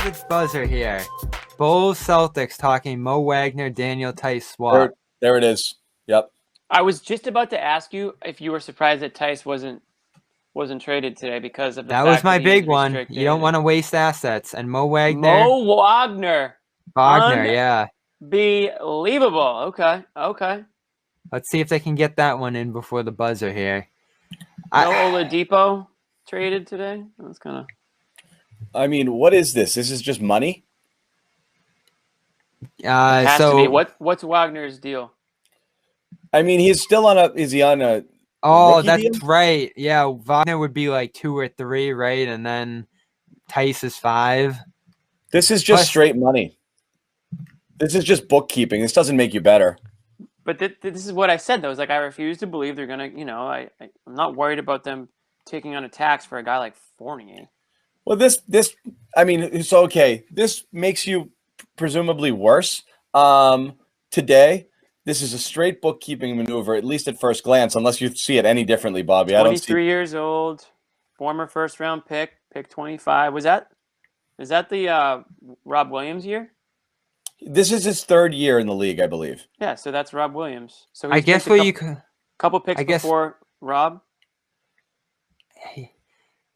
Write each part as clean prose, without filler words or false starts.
the buzzer here. Bulls Celtics talking Mo Wagner, Daniel Theis swap. There it is. Yep. I was just about to ask you if you were surprised that Theis wasn't traded today because of the That fact was my that he big one. You don't want to waste assets. And Mo Wagner. Mo Wagner. Yeah. Unbelievable. Okay. Let's see if they can get that one in before the buzzer here. No Oladipo traded today? That's kind of... I mean, what is this? This is just money? Has to be. What's Wagner's deal? I mean, he's still on a... Is he on a... Oh, that's deal? right. Yeah, Wagner would be like 2 or 3, right? And then Theis is 5. This is just straight money. This is just bookkeeping. This doesn't make you better. But this is what I said, though. It's like I refuse to believe they're going to, I'm not worried about them taking on a tax for a guy like Fournier. Well, I mean, it's okay. This makes you presumably worse. Today, this is a straight bookkeeping maneuver, at least at first glance, unless you see it any differently, Bobby. 23 years old, former first-round pick 25. Is that the Rob Williams year? This is his 3rd year in the league, I believe. Yeah, so that's Rob Williams. So I guess what you could... Couple picks before Rob.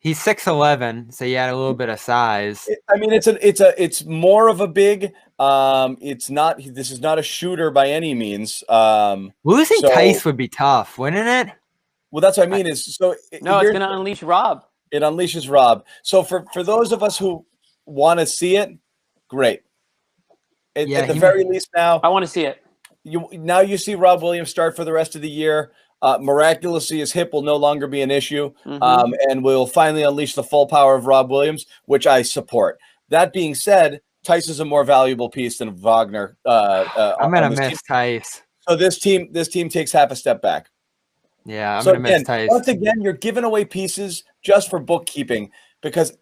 He's 6'11", so he had a little bit of size. I mean, it's more of a big. It's not. This is not a shooter by any means. Losing Theis would be tough, wouldn't it? Well, that's what I mean. It's going to unleash Rob. It unleashes Rob. So for those of us who want to see it, great. At the very least, now I want to see it. You see Rob Williams start for the rest of the year. Miraculously, his hip will no longer be an issue, and we'll finally unleash the full power of Rob Williams, which I support. That being said, Theis is a more valuable piece than Wagner. I'm gonna miss Theis. So this team takes half a step back. Yeah, I'm gonna miss Theis. Once again, you're giving away pieces just for bookkeeping because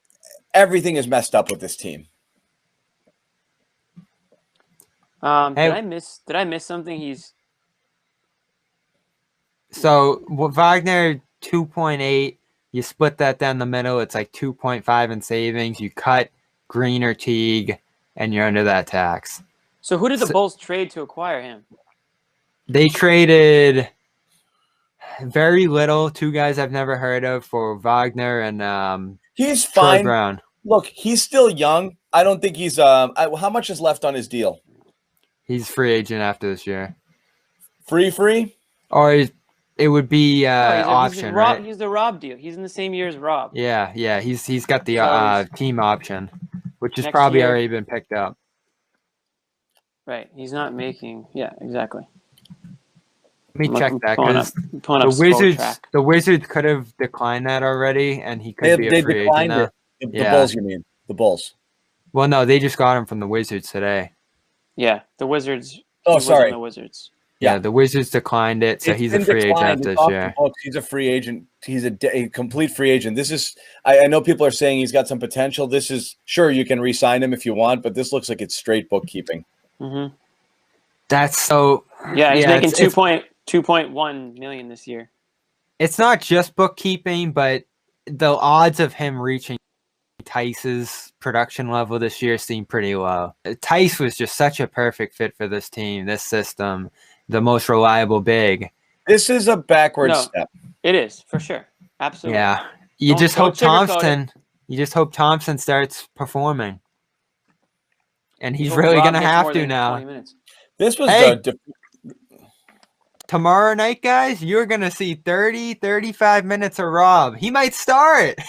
everything is messed up with this team. Did I miss something? So Wagner 2.8. You split that down the middle. It's like 2.5 in savings. You cut Green or Teague, and you're under that tax. So who did the Bulls trade to acquire him? They traded very little. 2 guys I've never heard of for Wagner and he's fine. Troy Brown. Look, he's still young. I don't think he's how much is left on his deal? He's free agent after this year. Free? Or it would be option, right? He's the Rob deal. He's in the same year as Rob. Yeah. He's got the team option, which has probably already been picked up. Right. He's not making. Yeah, exactly. Let me check that because the Wizards could have declined that already, and he could be a free agent now. The Bulls, you mean? The Bulls. Well, no, they just got him from the Wizards today. Yeah, the Wizards. Oh, sorry. The Wizards. Yeah, the Wizards declined it, so he's a free agent this year. He's a free agent. He's a complete free agent. This is I know people are saying he's got some potential. This is sure you can re-sign him if you want, but this looks like it's straight bookkeeping. Mm-hmm. That's so. Yeah, he's making 2.1 million this year. It's not just bookkeeping, but the odds of him reaching Theis's production level this year seem pretty low. Theis was just such a perfect fit for this team, this system, the most reliable big. This is a backward step. It is, for sure. Absolutely. Yeah. You just hope Thompson starts performing. And he's really going to have to now. This was tomorrow night, guys, you're going to see 30, 35 minutes of Rob. He might start.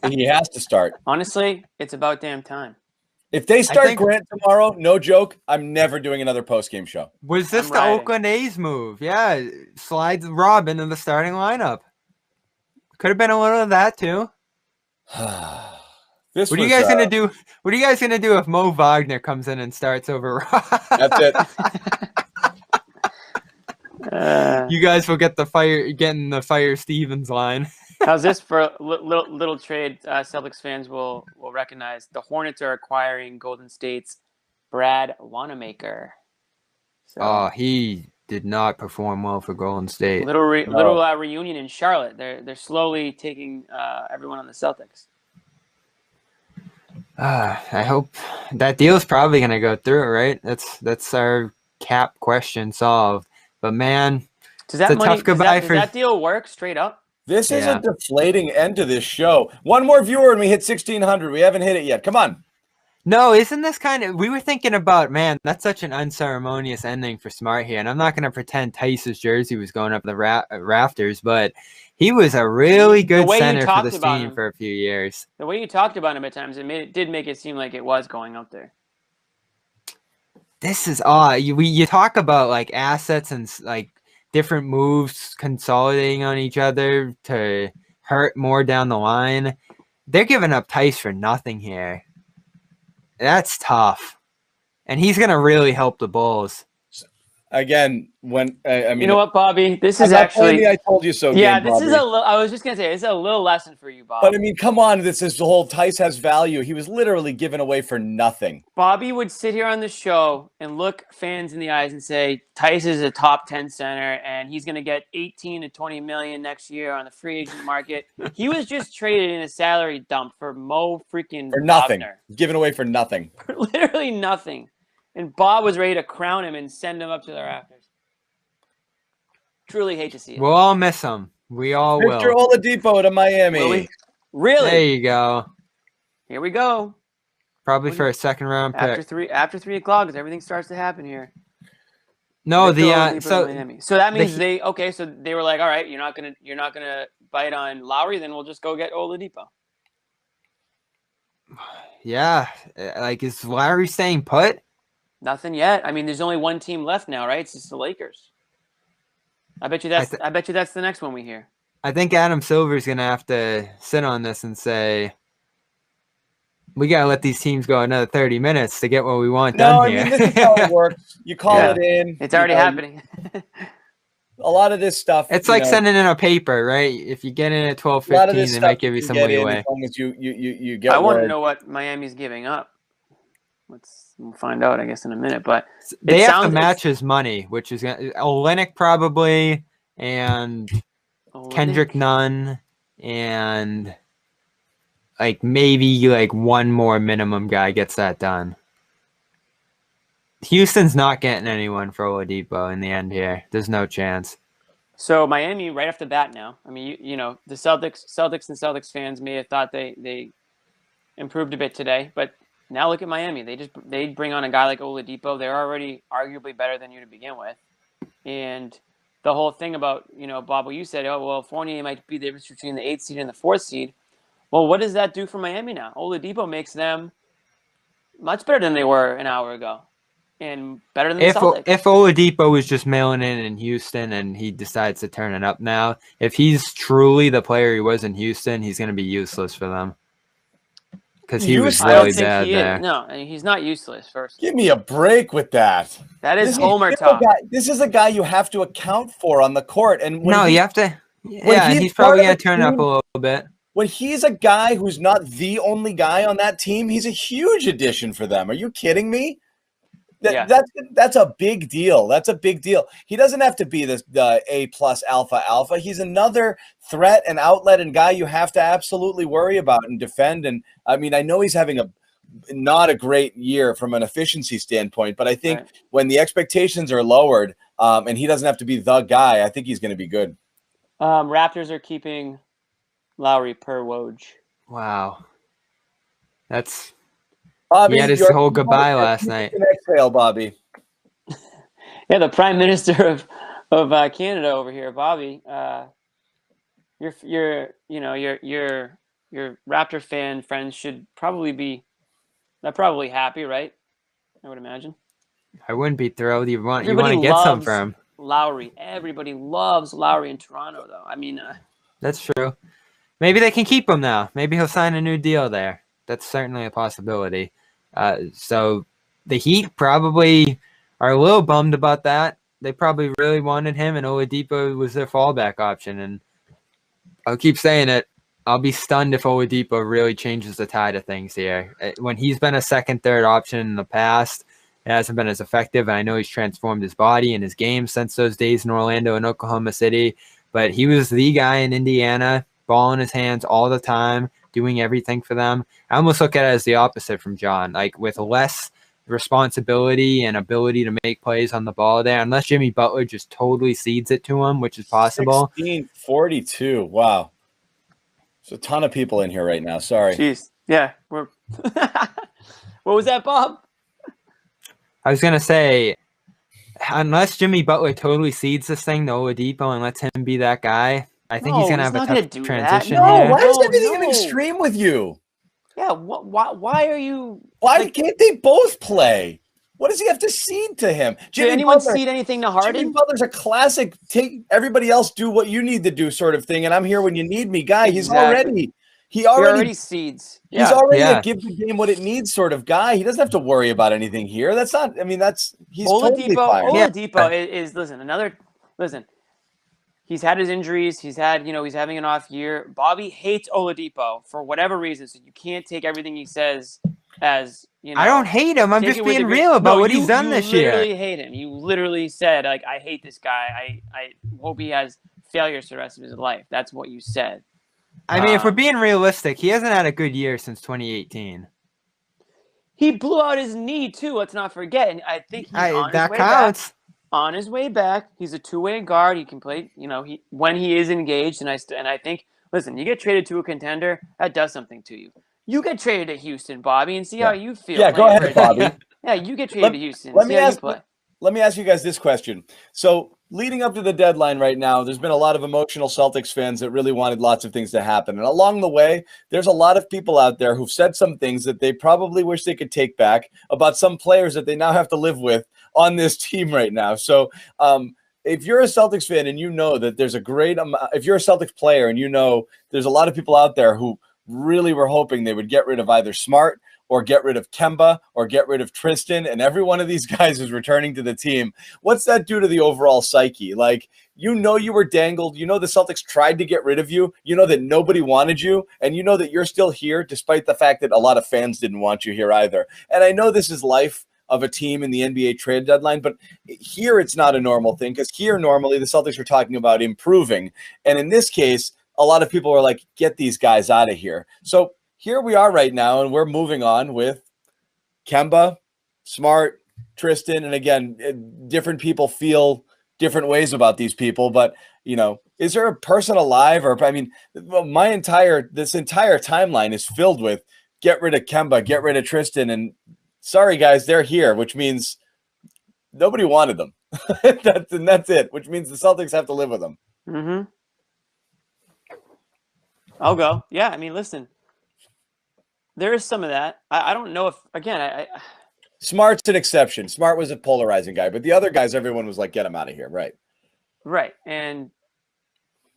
He has to start. Honestly, it's about damn time. If they start Grant tomorrow, no joke, I'm never doing another post-game show. Was this the Oakland A's move? Yeah, slides Rob into the starting lineup. Could have been a little of that too. What are you guys gonna do? What are you guys gonna do if Mo Wagner comes in and starts over Rob? That's it. You guys will get the fire Stevens line. How's this for a little trade? Celtics fans will recognize the Hornets are acquiring Golden State's Brad Wanamaker. So, he did not perform well for Golden State. Little reunion in Charlotte. They're slowly taking everyone on the Celtics. I hope that deal's probably going to go through, right? That's our cap question solved. But man, Does it's that a tough goodbye does for. that deal work straight up? This is a Yeah. deflating end to this show. One more viewer and we hit 1,600. We haven't hit it yet. Come on. No, isn't this kind of? We were thinking about, man, that's such an unceremonious ending for Smart here, and I'm not going to pretend Theis's jersey was going up the rafters, but he was a really good way you center for talked this about team him. for a few years. The way you talked about him at times, it did make it seem like it was going up there. This is odd. You talk about like assets and like different moves consolidating on each other to hurt more down the line. They're giving up Theis for nothing here. That's tough. And he's going to really help the Bulls. Again, when I mean, You know what, Bobby? This I'm is not actually. playing the I told you so Yeah, game, this is Bobby. I was just gonna say, this is a little lesson for you, Bob. But I mean, come on, this is the whole Theis has value. He was literally given away for nothing. Bobby would sit here on the show and look fans in the eyes and say, Theis is a top 10 center and he's going to get 18 to 20 million next year on the free agent market. He was just traded in a salary dump for Mo freaking For nothing. Wagner. Given away for nothing. For literally nothing. And Bob was ready to crown him and send him up to the rafters. Truly hate to see it. We'll all miss him. We all Mr. will. Oladipo to Miami. Will we? Really? There you go. Here we go. Probably for a second round pick. After 3 o'clock, as everything starts to happen here. No, So that means so they were like, all right, you're not gonna bite on Lowry, then we'll just go get Oladipo. Yeah, like is Lowry staying put? Nothing yet. I mean, there's only one team left now, right? It's just the Lakers. I bet you that's the next one we hear. I think Adam Silver's gonna have to sit on this and say, we gotta let these teams go another 30 minutes to get what we want done here. I mean, this is how it works. You call it in. It's already happening. A lot of this stuff. It's like sending in a paper, right? If you get in at 12:15, they might give you some leeway. As long as you get. I want to know what Miami's giving up. We'll find out, I guess, in a minute. But they have to match his money, which is Olynyk probably, and Kendrick Nunn, and like maybe like one more minimum guy gets that done. Houston's not getting anyone for Oladipo in the end here. There's no chance. So Miami, right off the bat now. I mean, you know, the Celtics and Celtics fans may have thought they improved a bit today, but now look at Miami. They bring on a guy like Oladipo. They're already arguably better than you to begin with. And the whole thing about, you know, Bob, what you said, oh, well, Fournier might be the difference between the 8th seed and the 4th seed. Well, what does that do for Miami now? Oladipo makes them much better than they were an hour ago. And better than the Celtics. If Oladipo was just mailing in Houston and he decides to turn it up now, if he's truly the player he was in Houston, he's going to be useless for them. Because he was really bad there. No, he's not useless. First, give me a break with that. That is Homer talk. This is a guy you have to account for on the court, and you have to. Yeah, he's probably going to turn it up a little bit. When he's a guy who's not the only guy on that team, he's a huge addition for them. Are you kidding me? That's a big deal. That's a big deal. He doesn't have to be the A+ alpha. He's another threat and outlet and guy you have to absolutely worry about and defend. And I mean, I know he's having not a great year from an efficiency standpoint, but I think when the expectations are lowered and he doesn't have to be the guy, I think he's going to be good. Raptors are keeping Lowry per Woj. Wow. That's... Bobby, he had his whole goodbye last night. Exhale, Bobby. Yeah, the Prime Minister of Canada over here, Bobby. Your Raptor fan friends should probably be happy, right? I would imagine. I wouldn't be thrilled. You want to get some from him. Lowry. Everybody loves Lowry in Toronto, though. I mean, that's true. Maybe they can keep him now. Maybe he'll sign a new deal there. That's certainly a possibility. So the Heat probably are a little bummed about that. They probably really wanted him, and Oladipo was their fallback option. And I'll keep saying it. I'll be stunned if Oladipo really changes the tide of things here. When he's been a second, third option in the past, it hasn't been as effective. And I know he's transformed his body and his game since those days in Orlando and Oklahoma City. But he was the guy in Indiana, ball in his hands all the time, doing everything for them. I almost look at it as the opposite from John, like with less responsibility and ability to make plays on the ball there, unless Jimmy Butler just totally cedes it to him, which is possible. 16-42. Wow. There's a ton of people in here right now. Sorry. Jeez. Yeah. We're what was that, Bob? I was going to say, unless Jimmy Butler totally cedes this thing to Oladipo and lets him be that guy, I think he's going to have a tough transition No, here. why is everything an extreme with you? Yeah, why are you... Why can't they both play? What does he have to cede to him? Did anyone cede anything to Harden? Jimmy Butler's a classic take everybody else do what you need to do sort of thing, and I'm here when you need me guy. Exactly. He already cedes. He's already a give the game what it needs sort of guy. He doesn't have to worry about anything here. He's totally fine. Oladipo is listen. He's had his injuries. He's having an off year. Bobby hates Oladipo for whatever reason. So you can't take everything he says as, I don't hate him. I'm just being real about what he's done this year. You literally hate him. You literally said, like, I hate this guy. I hope he has failures for the rest of his life. That's what you said. I mean, if we're being realistic, he hasn't had a good year since 2018. He blew out his knee too. Let's not forget. And I think he's on his way back. He's a two-way guard. He can play. When he is engaged. And I think, listen, you get traded to a contender, that does something to you. You get traded to Houston, Bobby, and see how you feel. Yeah, go ahead, Bobby. Yeah, you get traded to Houston. Let me ask you guys this question. So, leading up to the deadline right now, there's been a lot of emotional Celtics fans that really wanted lots of things to happen. And along the way, there's a lot of people out there who've said some things that they probably wish they could take back about some players that they now have to live with on this team right now. So, if you're a Celtics fan and you know that there's a great amount, if you're a Celtics player and you know there's a lot of people out there who really were hoping they would get rid of either Smart or get rid of Kemba or get rid of Tristan, and every one of these guys is returning to the team, what's that do to the overall psyche? Like, you were dangled. You know the Celtics tried to get rid of you. You know that nobody wanted you, and you know that you're still here despite the fact that a lot of fans didn't want you here either. And I know this is life of a team in the NBA trade deadline, but here it's not a normal thing, because here normally the Celtics are talking about improving. And in this case, a lot of people are like, get these guys out of here. So here we are right now, and we're moving on with Kemba, Smart, Tristan. And again, different people feel different ways about these people, but is there a person alive? Or, I mean, this entire timeline is filled with get rid of Kemba, get rid of Tristan. And sorry guys, they're here, which means nobody wanted them. That's it, which means the Celtics have to live with them. Mm-hmm. I'll go. Yeah, I mean, listen, there is some of that. I don't know if, again, Smart's an exception. Smart was a polarizing guy, but the other guys, everyone was like, get him out of here. Right. Right. And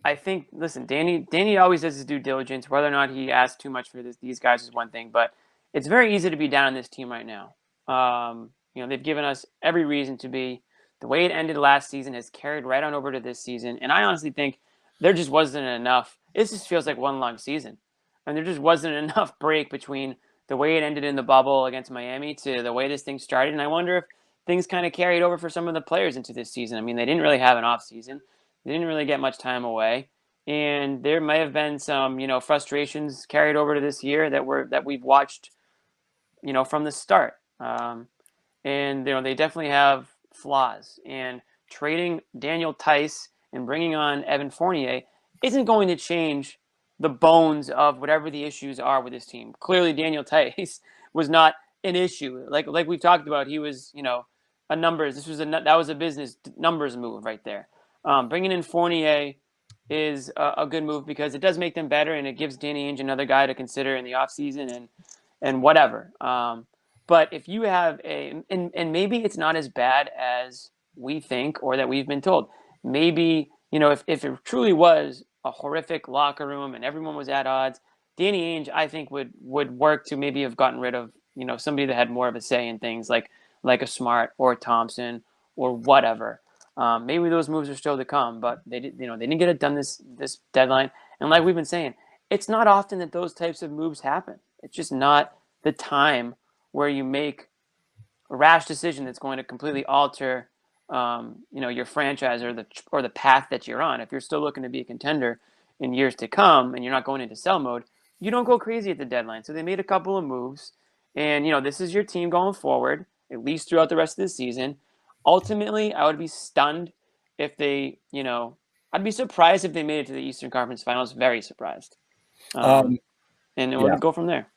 I think, listen, Danny always does his due diligence. Whether or not he asks too much for these guys is one thing, but it's very easy to be down on this team right now. They've given us every reason to be. The way it ended last season has carried right on over to this season. And I honestly think there just wasn't enough. It just feels like one long season. And there just wasn't enough break between the way it ended in the bubble against Miami to the way this thing started. And I wonder if things kind of carried over for some of the players into this season. I mean, they didn't really have an off season. They didn't really get much time away. And there may have been some, frustrations carried over to this year that we've watched, from the start. And they definitely have flaws. And trading Daniel Theis and bringing on Evan Fournier isn't going to change the bones of whatever the issues are with this team. Clearly, Daniel Theis was not an issue. Like we've talked about, he was, a numbers. That was a business numbers move right there. Bringing in Fournier is a good move because it does make them better, and it gives Danny Ainge another guy to consider in the offseason and whatever. But if you have and maybe it's not as bad as we think or that we've been told. Maybe, if it truly was a horrific locker room and everyone was at odds, Danny Ainge, I think, would work to maybe have gotten rid of, somebody that had more of a say in things like a Smart or a Thompson or whatever. Maybe those moves are still to come, but they didn't get it done this deadline. And like we've been saying, it's not often that those types of moves happen. It's just not the time where you make a rash decision that's going to completely alter your franchise or the path that you're on. If you're still looking to be a contender in years to come and you're not going into sell mode, you don't go crazy at the deadline. So they made a couple of moves. And, this is your team going forward, at least throughout the rest of the season. Ultimately, I would be stunned if they, I'd be surprised if they made it to the Eastern Conference Finals. Very surprised. And it would go from there.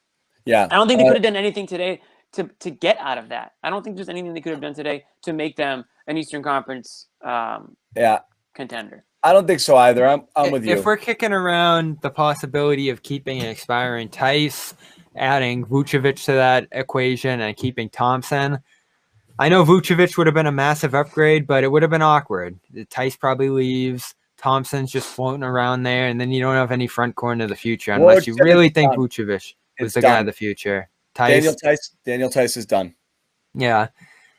Yeah. I don't think they could have done anything today to get out of that. I don't think there's anything they could have done today to make them an Eastern Conference contender. I don't think so either. I'm with you. If we're kicking around the possibility of keeping an expiring Theis, adding Vucevic to that equation, and keeping Thompson, I know Vucevic would have been a massive upgrade, but it would have been awkward. Theis probably leaves. Thompson's just floating around there, and then you don't have any front court of the future unless you really think Vucevic was the guy of the future. Daniel Theis is done. Yeah.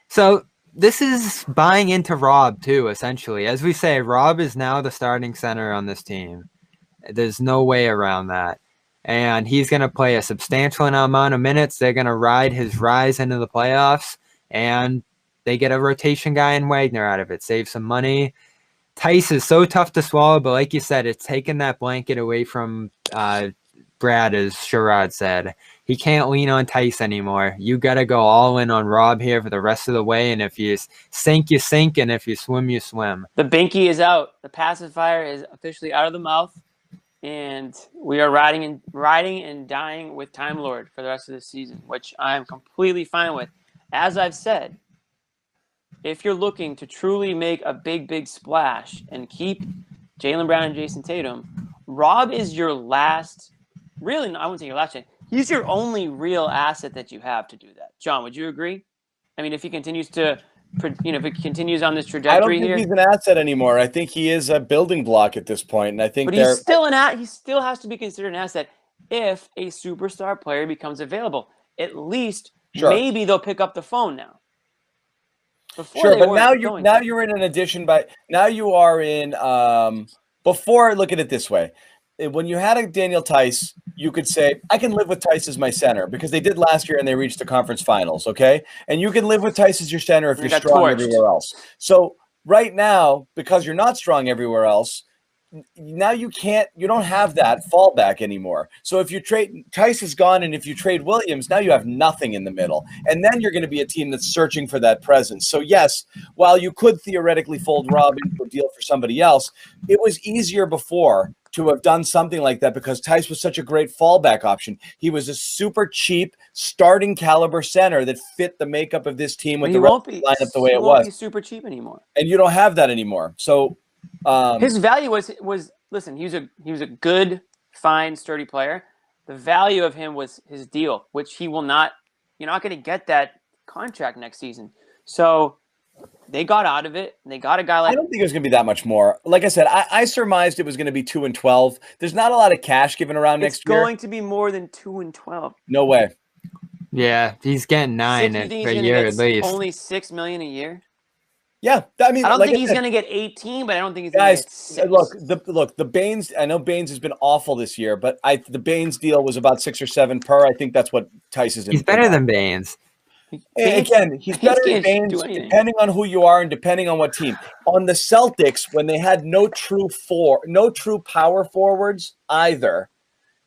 So this is buying into Rob too, essentially. As we say, Rob is now the starting center on this team. There's no way around that. And he's going to play a substantial amount of minutes. They're going to ride his rise into the playoffs, and they get a rotation guy in Wagner out of it. Save some money. Theis is so tough to swallow, but like you said, it's taken that blanket away from Brad, as Sherrod said. He can't lean on Theis anymore. You got to go all in on Rob here for the rest of the way, and if you sink, you sink, and if you swim, you swim. The binky is out. The pacifier is officially out of the mouth, and we are riding and dying with Time Lord for the rest of the season, which I'm completely fine with. As I've said, if you're looking to truly make a big splash and keep Jaylen Brown and Jason Tatum, Rob is your last, really, I wouldn't say your last chance. He's your only real asset that you have to do that. John, would you agree? I mean, if he continues to, if he continues on this trajectory I don't think he's an asset anymore. I think he is a building block at this point, and I think but he's still he still has to be considered an asset if a superstar player becomes available. At least maybe they'll pick up the phone now. Sure, but now you're in an addition now you are in before. Look at it this way: when you had a Daniel Theis, you could say, I can live with Theis as my center because they did last year and they reached the conference finals. Okay, and you can live with Theis as your center if you're strong everywhere else. So right now, because you're not strong everywhere else, now you don't have that fallback anymore. So if you trade, Theis is gone, and if you trade Williams, now you have nothing in the middle. And then you're going to be a team that's searching for that presence. So yes, while you could theoretically fold Rob into a deal for somebody else, it was easier before to have done something like that because Theis was such a great fallback option. He was a super cheap starting caliber center that fit the makeup of this team with the lineup the way it was. He won't be super cheap anymore. And you don't have that anymore. So his value was listen, he was a good, fine, sturdy player. The value of him was his deal, which you're not going to get that contract next season. So they got out of it. And they got a guy like. I don't think it was going to be that much more. Like I said, I surmised it was going to be 2 and 12. There's not a lot of cash given around next year. It's going to be more than 2 and 12. No way. Yeah, he's getting 9 a year at least. Only $6 million a year. Yeah, I mean, I don't think he's going to get 18, but I don't think he's going to get 6. Look, the Baines. I know Baines has been awful this year, but the Baines deal was about 6 or 7 per. I think that's what Theis is in. He's better than Baines. Again, he's better than Baines, depending on who you are and depending on what team. On the Celtics, when they had no true power forwards either,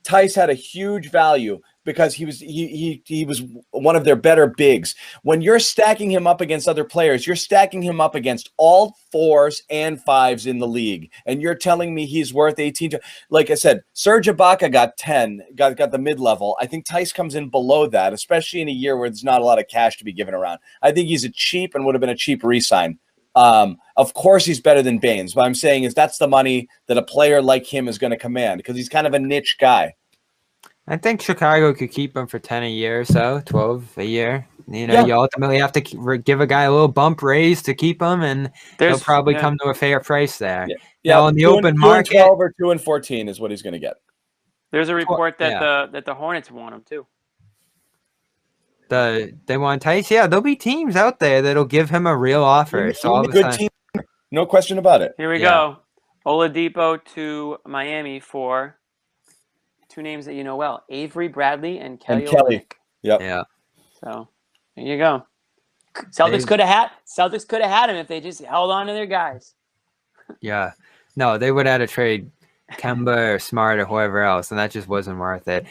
Theis had a huge value because he was one of their better bigs. When you're stacking him up against other players, you're stacking him up against all 4s and 5s in the league, and you're telling me he's worth 18. Like I said, Serge Ibaka got 10, got the mid-level. I think Theis comes in below that, especially in a year where there's not a lot of cash to be given around. I think he's a cheap and would have been a cheap re-sign. Of course he's better than Baines. What I'm saying is that's the money that a player like him is going to command because he's kind of a niche guy. I think Chicago could keep him for 10 a year or so, 12 a year. You ultimately have to give a guy a little bump raise to keep him, and they'll probably come to a fair price there. Yeah, on the open market, 12 or 2 and 14 is what he's going to get. There's a report that the Hornets want him too. They want Theis. Yeah, there'll be teams out there that'll give him a real offer. He's a good team, no question about it. Here we go. Oladipo to Miami for 2 names that you know well: Avery Bradley and Kelly. Yep. Yeah. So there you go. Celtics could have had him if they just held on to their guys. Yeah. No, they would have had to trade Kemba or Smart or whoever else, and that just wasn't worth it.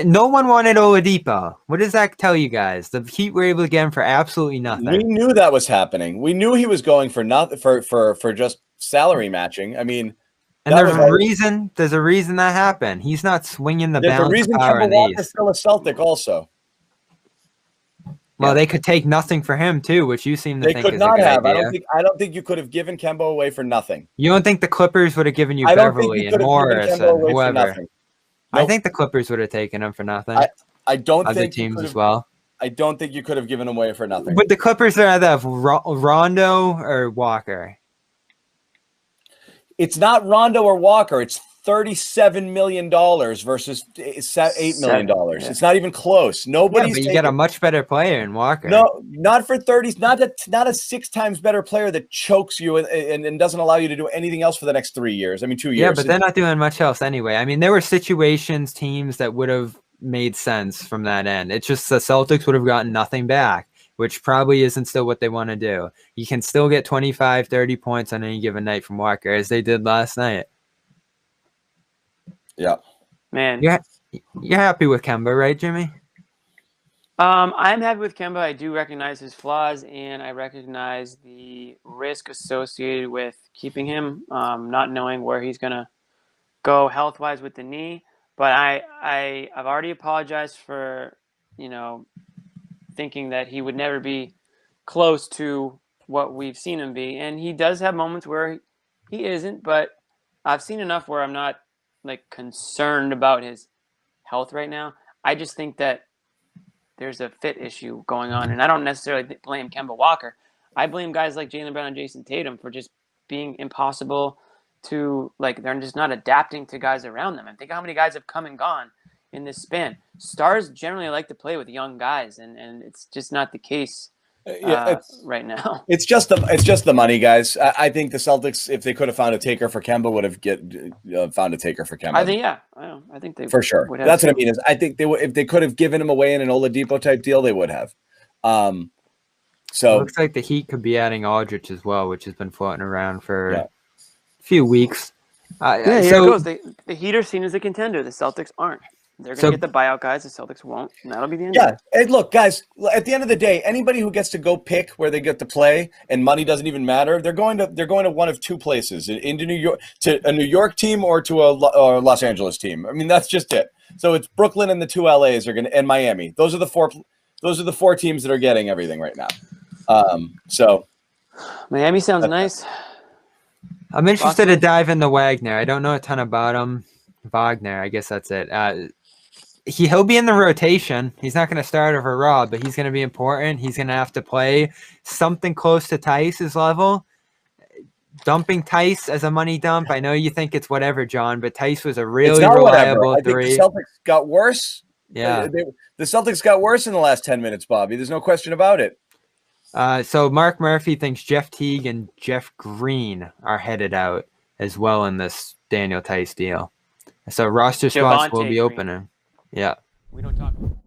No one wanted Oladipo. What does that tell you guys? The Heat were able to get him for absolutely nothing. We knew that was happening. We knew he was going for nothing for just salary matching. I mean, and there's a reason. There's a reason that happened. He's not swinging the balance. There's a reason Kemba Walker's still a Celtic, also. Well, they could take nothing for him too, which you seem to think could is not a good have. idea. I don't think you could have given Kemba away for nothing. You don't think the Clippers would have given you Beverly and Morris and whoever? Nope. I think the Clippers would have taken him for nothing. I don't Other think teams as well. I don't think you could have given him away for nothing. Would the Clippers rather have Rondo or Walker? It's not Rondo or Walker. It's $37 million versus $8 million. Yeah. It's not even close. Nobody's. But you get a much better player in Walker. No, not for 30s. Not a 6 times better player that chokes you and doesn't allow you to do anything else for the next 3 years. I mean, 2 years. Yeah, but they're not doing much else anyway. I mean, there were situations, teams that would have made sense from that end. It's just the Celtics would have gotten nothing back, which probably isn't still what they want to do. You can still get 25, 30 points on any given night from Walker, as they did last night. Yeah, man, you're happy with Kemba, right, Jimmy? I'm happy with Kemba. I do recognize his flaws, and I recognize the risk associated with keeping him, not knowing where he's gonna go health-wise with the knee. But I've already apologized for thinking that he would never be close to what we've seen him be, and he does have moments where he isn't. But I've seen enough where I'm not concerned about his health right now. I just think that there's a fit issue going on, and I don't necessarily blame Kemba Walker. I blame guys like Jaylen Brown and Jason Tatum for just being impossible to they're just not adapting to guys around them. And think how many guys have come and gone in this span. Stars generally like to play with young guys, and it's just not the case. Right now, it's just the money, guys. I think the Celtics, if they could have found a taker for Kemba, would have found a taker for Kemba. I think they for sure. That's what I mean. Is I think if they could have given him away in an Oladipo type deal, they would have. So it looks like the Heat could be adding Aldridge as well, which has been floating around for a few weeks. Here it goes. The Heat are seen as a contender. The Celtics aren't. They're going to get the buyout guys. The Celtics won't. And that'll be the end. Yeah. Hey, look, guys, at the end of the day, anybody who gets to go pick where they get to play and money doesn't even matter, they're going to one of two places, into New York, to a New York team or to a Los Angeles team. I mean, that's just it. So it's Brooklyn and the 2 LAs and Miami. Those are the four teams that are getting everything right now. So Miami sounds nice. I'm interested to dive into Wagner. I don't know a ton about him. Wagner, I guess that's it. He'll be in the rotation. He's not going to start over Rob, but he's going to be important. He's going to have to play something close to Theis' level. Dumping Theis as a money dump. I know you think it's whatever, John, but Theis was a really reliable three. I think the Celtics got worse. Yeah. The Celtics got worse in the last 10 minutes, Bobby. There's no question about it. So Mark Murphy thinks Jeff Teague and Jeff Green are headed out as well in this Daniel Theis deal. So roster spots will be opening. Yeah. We don't talk about